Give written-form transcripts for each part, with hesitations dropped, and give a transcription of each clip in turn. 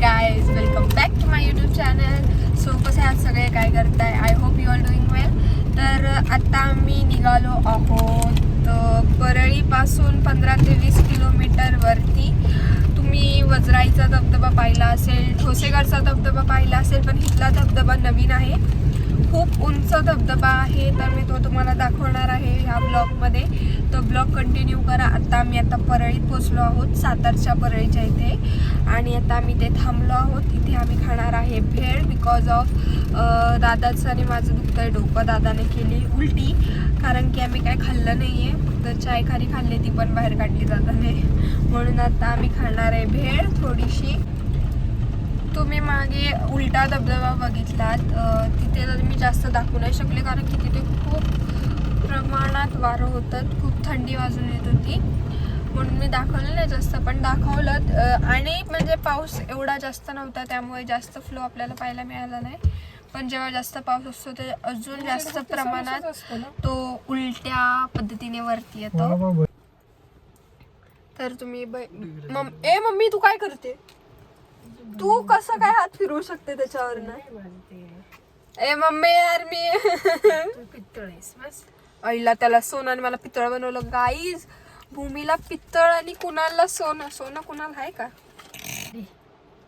Guys, welcome back to my YouTube channel. So कसे आहात सगळे, काय करताय? I hope you are doing well. तर आता आम्ही निघालो आहोत परळीपासून 15 ते 20 किलोमीटर वरती. तुम्ही वजराईचा धबधबा पाहिला असेल, ठोसेघरचा धबधबा पाहिला असेल, पण इथला धबधबा नवीन आहे, खूप उंच धबधबा आहे. तर मी तो तुम्हाला दाखवणार आहे ह्या ब्लॉगमध्ये. तो ब्लॉग कंटिन्यू करा. आता परळीत पोचलो आहोत, सातारच्या परळीच्या इथे, आणि आता आम्ही ते थांबलो आहोत. इथे आम्ही खाणार आहे भेळ, बिकॉज ऑफ दादाचं आणि माझं दुखतंय डोकं. दादाने केली उलटी, कारण की आम्ही काय खाल्लं नाही आहे, फक्त चाय खाल्ली, ती पण बाहेर काढली दादाने. म्हणून आता आम्ही खाणार आहे भेळ थोडीशी. तुम्ही मागे उलटा धबधबा बघितलात, तिथे तर मी जास्त दाखवू नाही शकले, कारण की तिथे खूप प्रमाणात वारं होतं, खूप थंडी वाजून येत होती, म्हणून मी दाखवलं नाही जास्त. पण दाखवलं, आणि म्हणजे पाऊस एवढा जास्त नव्हता, त्यामुळे जास्त फ्लो आपल्याला पाहायला मिळाला नाही. पण जेव्हा जास्त पाऊस असतो ते अजून जास्त प्रमाणात तो उलट्या पद्धतीने वरती येतो. तर तुम्ही मम्मी तू काय करते? तू कसं काय हात फिरवू शकते त्याच्यावरनं? ए मम्मी यार, मी आईला त्याला सोनं आणि मला पितळ बनवलं. गाईज, भूमीला पितळ आणि कुणाला सोनं. सोनं कुणाला आहे का?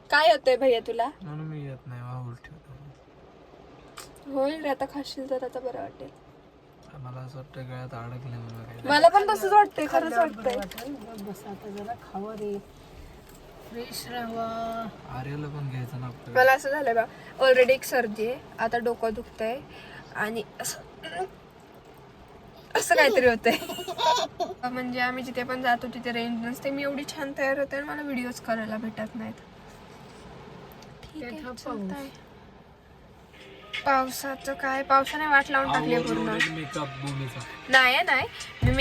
काय होतंय भैया तुला? मी येत नाही, होईल रे, आता खाशील तर आता बरं वाटेल. मला असं वाटतं गळ्यात अडकलं. मला पण तसंच वाटतंय, खरंच वाटतंय. बस आता जरा खावा रे, फ्रेश राहावा. आर्याला पण घ्यायचं ना. मला असं झालं बा, ऑलरेडी एक सर्दी आहे, आता डोकं दुखतंय आणि असं काहीतरी होतंय. म्हणजे आम्ही जिथे पण जातो तिथे रेंज नसते. मी एवढी छान तयार होते आणि मला व्हिडिओज करायला भेटत नाहीत. ठीक आहे, चालतंय. पावसाचं काय, पावसाने वाट लावून टाकली पूर्ण. नाही मी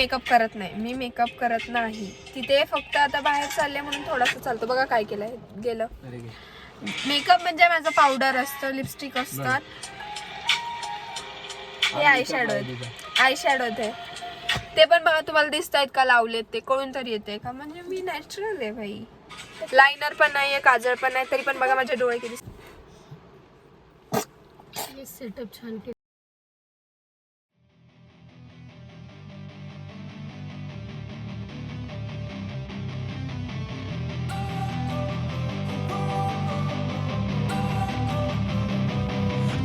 मेकअप करत नाही. तिथे फक्त आता बाहेर चालले म्हणून थोडंसं चालतो. बघा काय केलंय, गेलं. मेकअप म्हणजे माझं पावडर असतं, लिपस्टिक असतात, हे आय शॅडो आहे. ते पण बघा तुम्हाला दिसत आहेत का लावलेत, ते कळून तरी येते का? म्हणजे मी नॅचरल आहे भाई. लायनर पण नाहीये, काजळ पण नाही, तरी पण बघा माझे डोळे किती सेटअप छान केलं.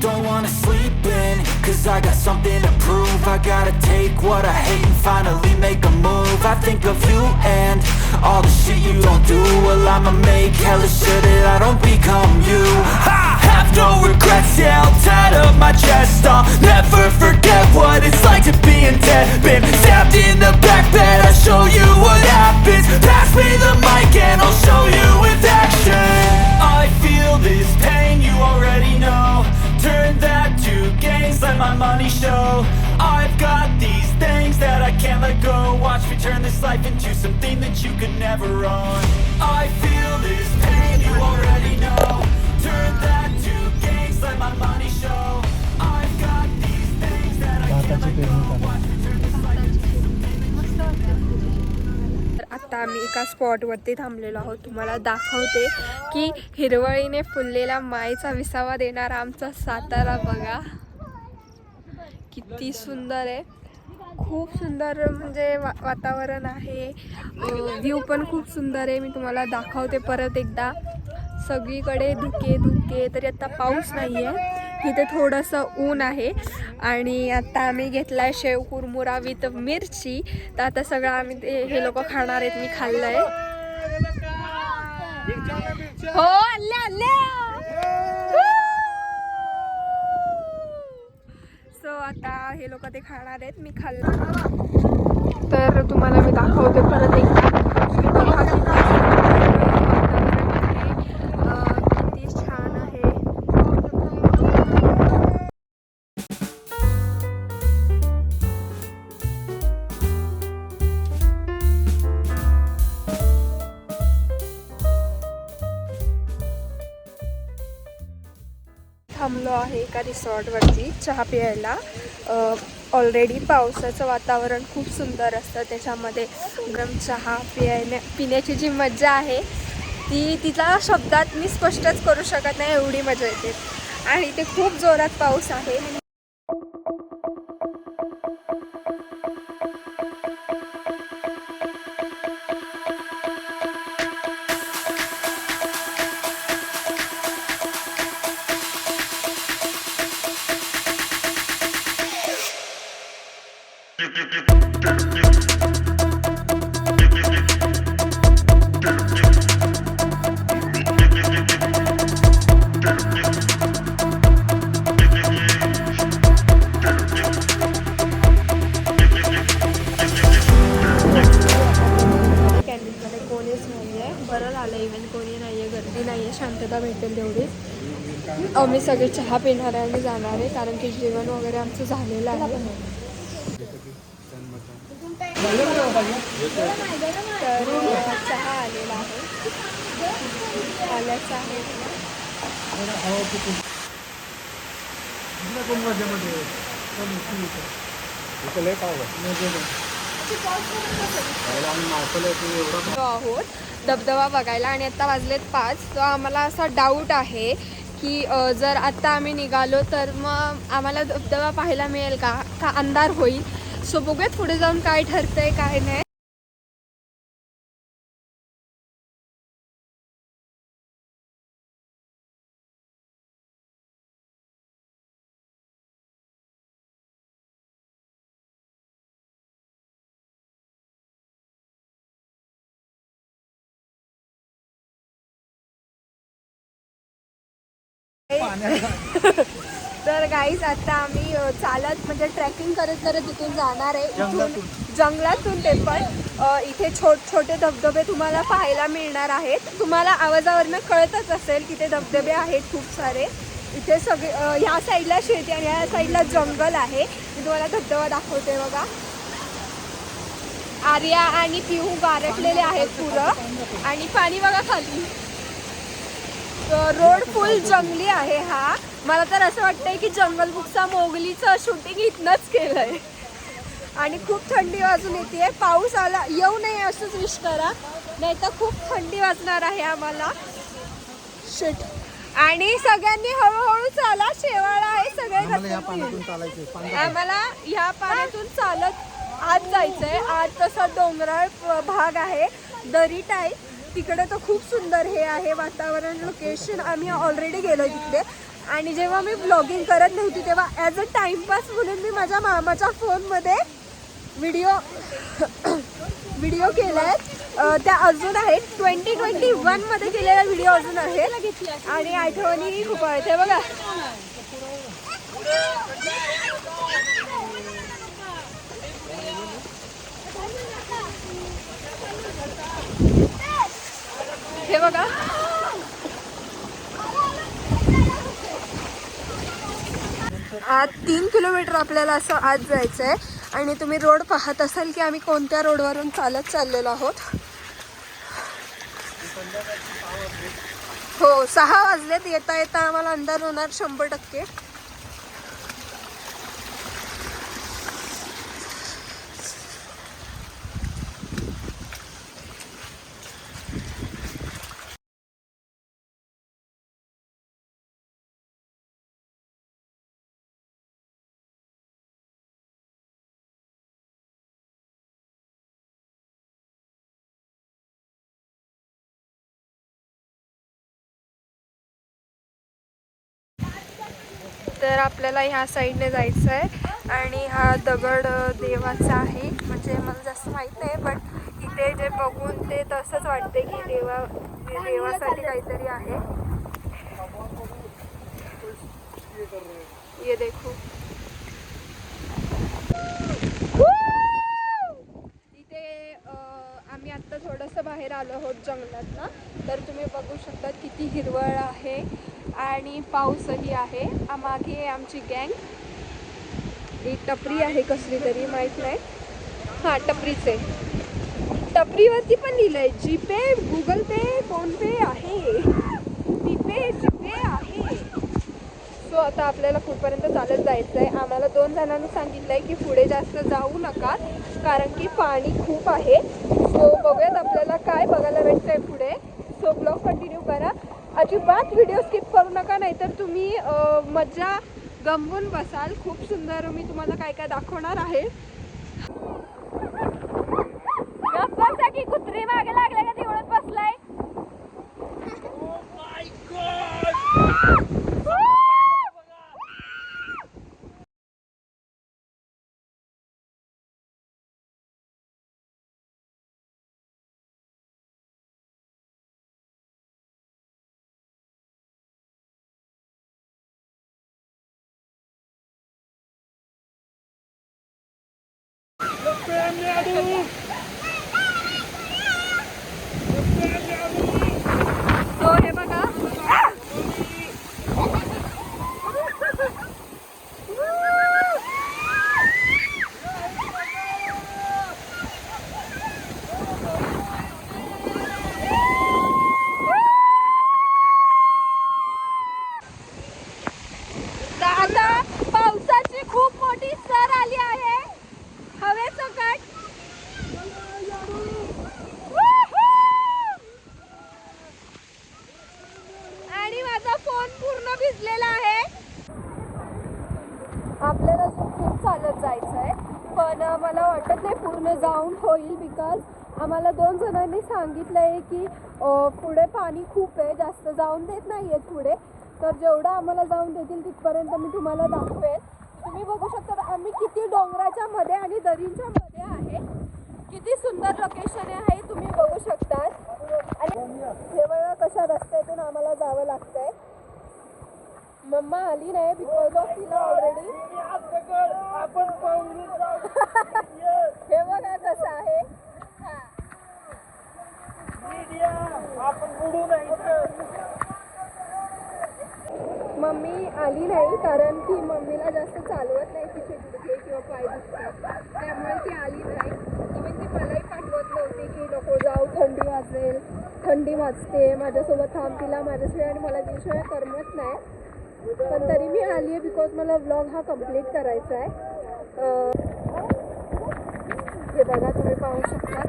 Don't wanna sleep in, cause I got something to prove. I gotta take what I hate and finally make a move. I think of you and all the shit you don't do. Well, I'ma make hella sure that I don't become you. I have no regrets, yeah, I'll tie up my chest. I'll never forget what it's like to be in debt. Been stabbed in the back bed, I'll show you what happens. Pass me the mic and I'll show you with action. I feel this pain, you already know. Turn that to gains, let my money show. I've got these things that I can't let go. Watch me turn this life into something that you could never own. I feel this pain, you already know. Turn that to gains, let my money show. I've got these things that I can't let go. Watch me turn this life into something that you could never own. आता आम्ही एका स्पॉटवरती थांबलेलो आहोत. तुम्हाला दाखवते की हिरवळीने फुललेला मायेचा विसावा देणारा आमचा सातारा बघा किती सुंदर आहे. खूप सुंदर म्हणजे वातावरण आहे, व्ह्यू पण खूप सुंदर आहे. मी तुम्हाला दाखवते परत एकदा. सगळीकडे धुके, तरी आता पाऊस नाही आहे, तिथे थोडंसं ऊन आहे. आणि आता आम्ही घेतलाय शेव कुरमुरा विथ मिरची. तर आता सगळं आम्ही हे लोक खाणार आहेत. मी खाल्लंय. हो, आल्या. सो आता हे लोक ते खाणार आहेत, मी खाल्लं. तर तुम्हाला मी दाखवते परत एकदा. किती छान आहे. थांबलो आहे एका रिसॉर्टवरती चहा प्यायला. ऑलरेडी पावसाचं वातावरण खूप सुंदर असतं, त्याच्यामध्ये गरम चहा पिण्याची जी मजा आहे ती तिचा शब्दात मी स्पष्टच करू शकत नाही, एवढी मजा येते. आणि ते खूप जोरात पाऊस आहे. बरं झालं, इव्हन कोणी नाही आहे, गर्दी नाही आहे, शांतता भेटेल तेवढीच. आम्ही सगळे चहा पिणार आहे आणि जाणार आहे, कारण की जेवण वगैरे आमचं झालेलं आहे. तर चहा आलेला आहे, आल्याचा आहे. आहोत धबधबा बघायला आणि आता वाजलेत 5. तर आम्हाला असा डाऊट आहे की जर आता आम्ही निघालो तर मग आम्हाला धबधबा पाहायला मिळेल का अंधार होईल. सो बघूयात पुढे जाऊन काय ठरतंय काय नाही. तर गाईज आता आम्ही चालत म्हणजे ट्रेकिंग करत करत इथून जाणार आहे. इथून जंगलातून ते पण इथे छोटे धबधबे तुम्हाला पाहायला मिळणार आहेत. तुम्हाला आवाजावरनं कळतच असेल की ते धबधबे आहेत खूप सारे. इथे सगळे ह्या साईडला शेती आणि ह्या साईडला जंगल आहे. मी तुम्हाला धबधबा दाखवते बघा. आर्या आणि पिहू गारटलेले आहेत पुरं आणि पाणी बघा खाली. रोड फुल जंगली आहे हा. मला तर असं वाटतंय की जंगल बुकचा मोगलीचं शूटिंग इथनंच केलंय. आणि खूप थंडी वाजून येते. पाऊस आला येऊ नये असंच विश करा, नाही तर खूप थंडी वाजणार आहे आम्हाला. शिट. आणि सगळ्यांनी हळूहळू चाला, शेवाळा आहे सगळे. आम्हाला ह्या पाण्यातून चालत आत जायचंय. आत तसा डोंगराळ भाग आहे, दरी टाईप. तिकडे तर खूप सुंदर हे आहे वातावरण, लोकेशन. आम्ही ऑलरेडी गेलो तिकडे. आणि जेव्हा मी ब्लॉगिंग करत नव्हती तेव्हा ॲज अ टाइमपास म्हणून मी माझ्या मामाच्या फोनमध्ये व्हिडिओ केले आहेत. त्या अजून आहेत. 2021 मध्ये केलेला व्हिडिओ अजून आहे. आणि आठवणी खूप आहेत. हे बघा हे बघा. आज 3 किलोमीटर आपल्याला असं आत जायचं आहे. आणि तुम्ही रोड पाहत असाल की आम्ही कोणत्या रोडवरून चालत चाललेलो आहोत. हो 6 वाजलेत. येता येता आम्हाला अंधार होणार 100%. तर आपल्याला ह्या साईडने जायचं आहे. आणि हा दगड देवाचा आहे. म्हणजे मला जास्त माहीत नाही, पण इथे जे बघून ते तसंच वाटते की देवासाठी काहीतरी आहे. ये देखो. इथे आम्ही आत्ता थोडंसं बाहेर आलो आहोत जंगलात ना. तर तुम्ही बघू शकता किती हिरवळ आहे आणि पाऊसही आहे. मागे आहे आमची गँग. एक टपरी आहे कसली तरी, माहीत नाही. हां टपरीच आहे. टपरीवरती पण लिहिलंय जीपे, गुगल पे, फोन पे आहे. जीपे आहे. सो आता आपल्याला पुढपर्यंत चालत जायचं आहे. आम्हाला 2 जणांनी सांगितलं आहे की पुढे जास्त जाऊ नका कारण की पाणी खूप आहे. सो बघूयात आपल्याला काय बघायला भेटतंय पुढे. सो ब्लॉग कंटिन्यू करा, अजिबात व्हिडिओ स्किप करू नका, नाहीतर तुम्ही मजा गमवून बसाल. खूप सुंदर मी तुम्हाला काय काय दाखवणार आहे. की कुत्री मागे लागल्या का तेवढंच बसलाय. तो हे बघा आता पावसाची खूप मोठी सर आली आहे. हवेसकट आणि माझा फोन पूर्ण भिजलेला आहे. आपल्याला खूप चालत जायचं आहे, पण मला वाटत नाही पूर्ण जाऊन होईल, बिकॉज आम्हाला 2 जणांनी सांगितलं आहे की पुढे पाणी खूप आहे, जास्त जाऊन देत नाही आहेत पुढे. तर जेवढं आम्हाला जाऊन देतील तिथपर्यंत मी तुम्हाला दाखवेल. तुम्ही बघू शकता आम्ही किती डोंगराच्या मध्ये आणि दरींच्या मध्ये आहे. किती सुंदर लोकेशन आहे तुम्ही बघू शकता. आणि हे बघा कशा रस्त्यातून आम्हाला जावं लागतंय. मम्मा आली नाही बिकॉज ऑफ तिला ऑलरेडी हे बघा कसं आहे. मम्मी आली नाही कारण की मम्मीला जास्त चालवत नाही, तिचे गुडघे किंवा पाय दुखतात, त्यामुळे ती आली नाही. इव्हन ती मलाही पाठवत नव्हती की नको जाऊ, थंडी वाजेल, थंडी वाजते, माझ्यासोबत थांब, तिला माझ्याशिवाय आणि मला तिच्याशिवाय करमत नाही. पण तरी मी आली आहे बिकॉज मला व्लॉग हा कम्प्लीट करायचा आहे. हे बघा तुम्ही पाहू शकता.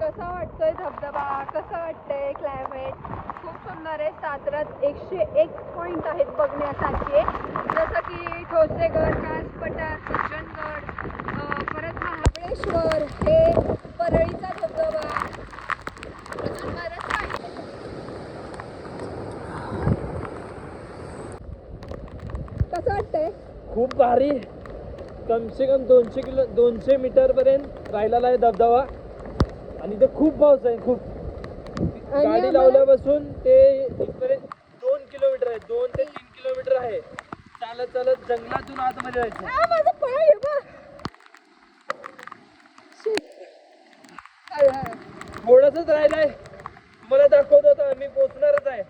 कसा वाटतोय धबधबा, कसं वाटतंय क्लायमेट? खूप सुंदर आहे. साताऱ्यात 101 पॉईंट आहेत बघण्यासारखे, जसं की ठोसेगड, कासपठार, सज्जनगड, परत महाबळेश्वर, हे परळीचा धबधबा, अजून बरंच काही. कसं वाटतंय? खूप भारी. कमसे कम 200 मीटर पर्यंत राहिलेला आहे धबधबा आणि ते खूप पाऊस आहे. खूप गाडी लावल्यापासून ते इथपर्यंत 2 किलोमीटर आहे, 2 ते 3 किलोमीटर आहे. चालत चालत जंगलातून आतमध्ये जायचं. थोडंसंच राहिलंय, तुम्हाला दाखवत होता, आम्ही पोहोचणारच आहे.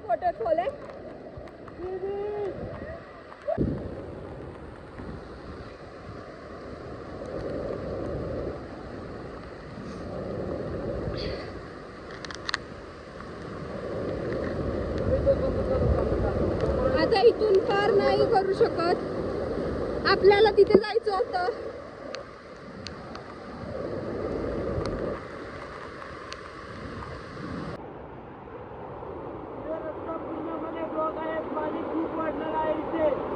वॉटरफॉल आहे. आता इथून पार नाही करू शकत, आपल्याला तिथे जायचं होतं.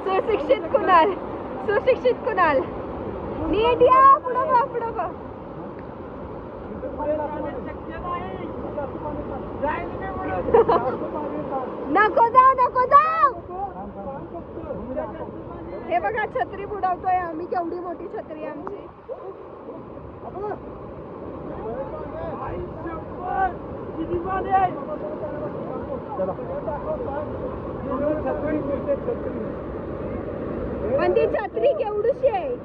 सुशिक्षित कुणाल, सुशिक्षित कुणाल, नीट या, पुढं बघ, पुढं बघ. नको जाऊ, नको जाऊ. हे बघा छत्री बुडवतोय आम्ही, केवढी मोठी छत्री आमची. पण ती छत्री केवढीशी आहे.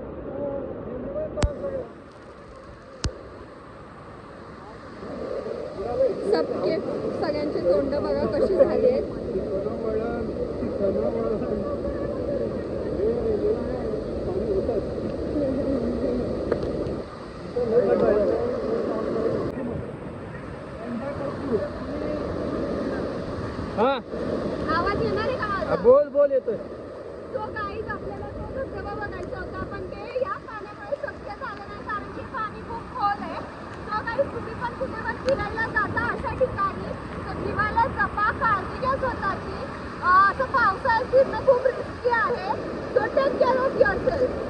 सगळ्यांची तोंड बघा कशी झाली आहेत. आवाज येणार आहे का? बोल बोल येतोय. तो काहीच आपल्याला तो धबधबा बघायचा होता, पण ते या पाण्यामुळे शक्य झालं नाही, कारण की पाणी खूप खोल आहे. तो काही तुम्ही पण कुठे पण फिरायला जाता अशा ठिकाणी तर जीवाला जपा, काळजी घ्या स्वतःची. असं पावसाळ्यात फिरणं खूप रिस्की आहे. So take care of yourself.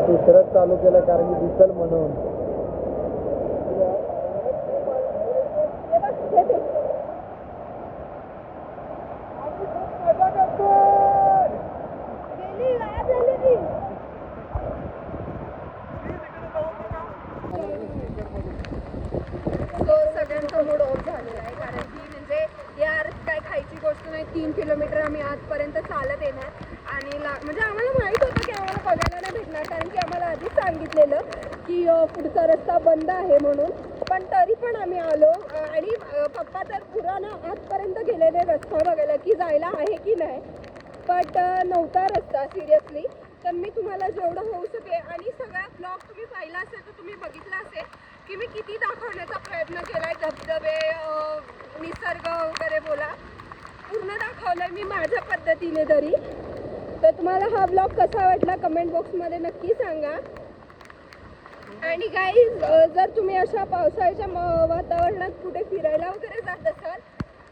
दुसरंच चालू केलं कारण की दिसल म्हणून. तो सगळ्यांचा मूड ऑफ झालेला आहे, कारण की म्हणजे यार काय खायची गोष्ट नाही. 3 किलोमीटर आम्ही आजपर्यंत चालत येणार आणि म्हणजे आम्हाला माहीत होतं की आम्हाला बघायला नाही भेटणार, कारण की आम्हाला आधीच सांगितलेलं की पुढचा रस्ता बंद आहे म्हणून. पण तरी पण आम्ही आलो आणि पप्पा तर पुराणा आजपर्यंत गेलेले रस्ता बघायला की जायला आहे की नाही, बट नव्हता रस्ता सिरियसली. तर मी तुम्हाला जेवढं होऊ शके आणि सगळा ब्लॉग तुम्ही पाहिला असेल तर तुम्ही बघितला असेल की मी किती दाखवण्याचा प्रयत्न केला आहे. धबधबे, निसर्ग वगैरे बोला, पूर्ण दाखवलं आहे मी माझ्या पद्धतीने तरी. तर तुम्हाला हा ब्लॉग कसा वाटला कमेंट बॉक्समध्ये नक्की सांगा. आणि गाईज जर तुम्ही अशा पावसाळ्याच्या वातावरणात कुठे फिरायला वगैरे जात असाल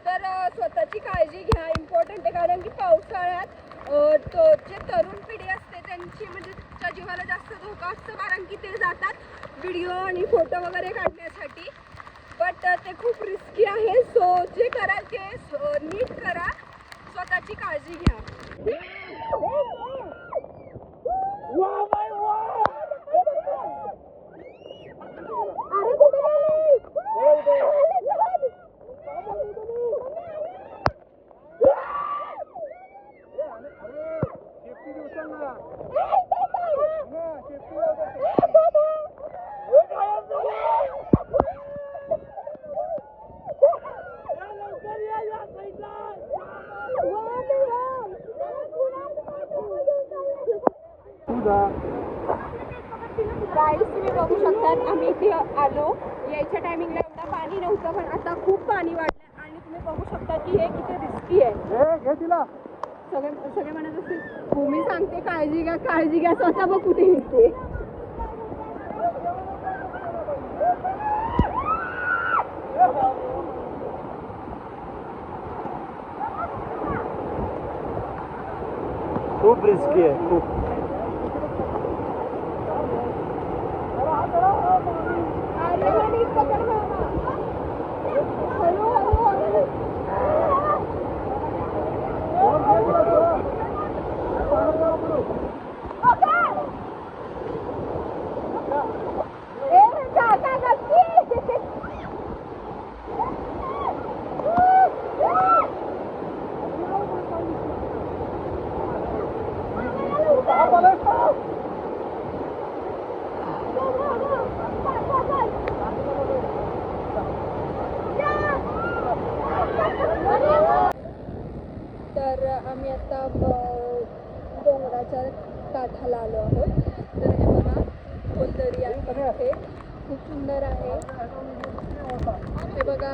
तर स्वतःची काळजी घ्या, इम्पॉर्टंट आहे. कारण की पावसाळ्यात जे तरुण पिढी असते त्यांची म्हणजे त्यांच्या जीवाला जास्त धोका असतो, कारण की ते जातात व्हिडिओ आणि फोटो वगैरे काढण्यासाठी, बट ते खूप रिस्की आहे. सो जे कराल ते नीट करा, स्वतःची काळजी घ्या. अरे कुठे गाईस तुम्ही बघू शकतात आम्ही इथे आलो, यायच्या टायमिंगला एवढा पाणी नव्हतं, पण आता खूप पाणी वाढलं आणि तुम्ही बघू शकता की हे किती रिस्की आहे. सगळे म्हणत असतील भूमी सांगते काळजी घ्या, काळजी घ्या, स्वतः बघ कुठे येते. खूप रिस्की आहे, खूप. तर आम्ही आता डोंगराच्या काठाला आलो आहोत. तर हे बघा खोलदरी आहे इथे, खूप सुंदर आहे. हे बघा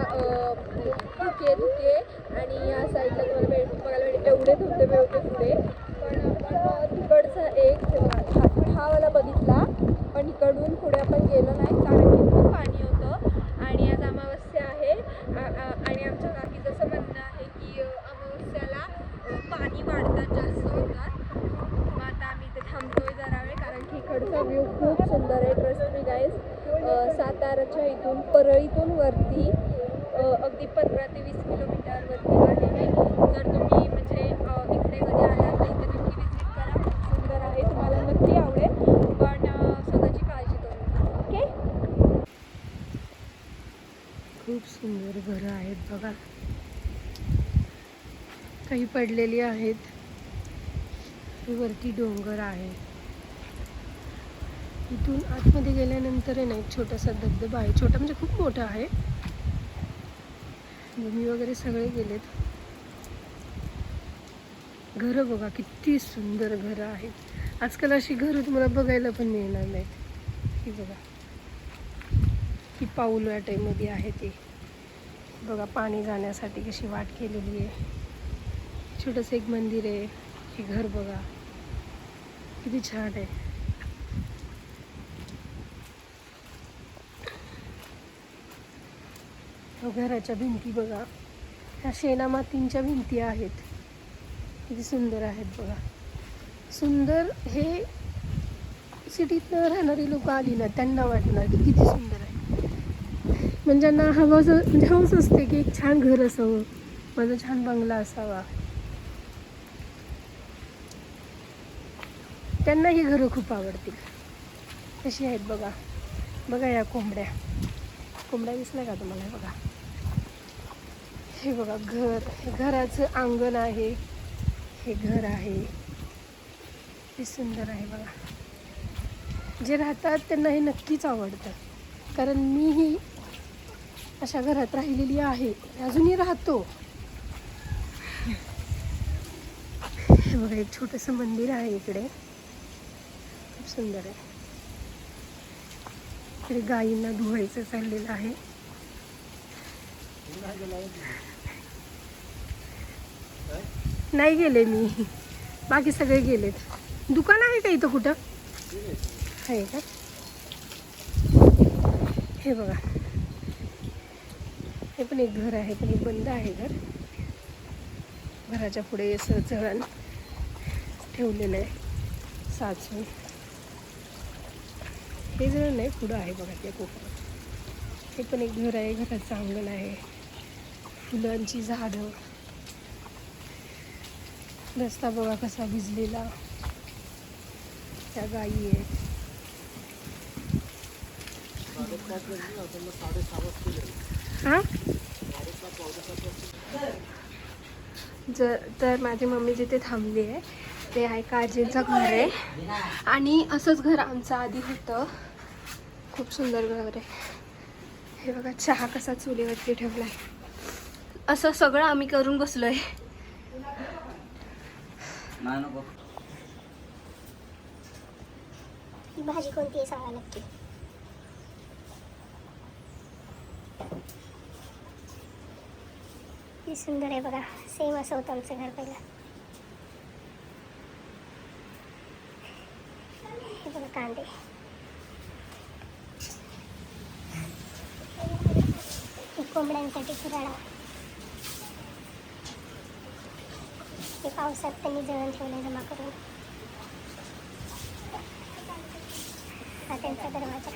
धुके आणि या साईडला तुम्हाला बघायला भेटेल एवढे धबधबे होते पुढे. पण आपण तिकडचा एक हे बघा हा वाला बघितला, पण इकडून पुढे आपण गेलो नाही कारण की खूप पाणी होतं आणि आज अमावस्या आहे. आणि आमच्या काकीचं असं म्हणणं आहे की अमावस्याला पाणी वाढतात, जास्त होतात. मग आता आम्ही इथे थांबतोय जरा वेळ कारण की इकडचा व्ह्यू खूप सुंदर आहे. ट्रस्ट मी गाईज, साताराच्या इथून परळीतून वरती अगदी 15 ते 20 किलोमीटरवरती आहे. जर तुम्ही म्हणजे इकडे कधी आलात तर इथे नक्की विजिट करा. खूप सुंदर आहे, तुम्हाला नक्की आवडेल. पण स्वतःची काळजी करून घ्या. ओके. खूप सुंदर घरं आहेत बघा, काही पडलेली आहेत. वरती डोंगर आहे. इथून आतमध्ये गेल्यानंतर आहे ना एक छोटासा धबधबा आहे. छोटा म्हणजे खूप मोठा आहे. भूमी वगैरे सगळे गेलेत. घरं बघा किती सुंदर घरं आहेत. आजकाल अशी घरं तुम्हाला बघायला पण मिळणार नाहीत. ही बघा ही पाऊल वाटेमध्ये आहे ती बघा, पाणी जाण्यासाठी कशी वाट केलेली आहे. छोटंसं एक मंदिर आहे. हे घर बघा किती छान आहे. घराच्या भिंती बघा, ह्या शेणामातींच्या भिंती आहेत. किती सुंदर आहेत बघा. सुंदर हे सिटीतनं राहणारी लोक आली ना त्यांना वाटणार की किती सुंदर आहे. म्हणजे ज्यांना हौस असते की एक छान घर असावं, माझा छान बंगला असावा, त्यांना ही घरं खूप आवडतील. कशी आहेत बघा. बघा या कोंबड्या दिसल्या का तुम्हाला? हे बघा, हे बघा घर, हे घराचं अंगण आहे. हे घर आहे, हे सुंदर आहे बघा. जे राहतात त्यांना हे नक्कीच आवडतं, कारण मीही अशा घरात राहिलेली आहे, अजूनही राहतो. हे बघा एक छोटंसं मंदिर आहे इकडे, खूप सुंदर आहे. इकडे गायींना धुवायचं चाललेलं आहे. नाही गेले मी, बाकी सगळे गेलेत. दुकान आहे का इथं कुठं? आहे का? हे बघा, हे पण एक घर आहे, पण हे बंद आहे घर. घराच्या पुढे असं जळण ठेवलेलं आहे साचून. हे जळण नाही, पुढं आहे बघा त्या कोपऱ्यात. हे पण एक घर आहे, घराचं अंगण आहे, फुलांची झाडं. रस्ता बघा कसा भिजलेला. त्या गायी आहेत. हां, तर माझी मम्मी जिथे थांबली आहे ते आहे काजींचं घर आहे. आणि असंच घर आमचं आधी होतं. खूप सुंदर घर आहे. हे बघा चहा कसा चुलीवरती ठेवलाय. असं सगळं आम्ही करून बसलोय. ही भाजी कोणती आहे सांगा नक्की. ही सुंदर आहे बघा, सेम असं होतं आमचं घर पहिलं. हे बघा कांदे. कोंबड्यांसाठी खुराडा. हे पावसात त्यांनी जळण ठेवलं जमा करून. हा त्यांचा दरवाजा.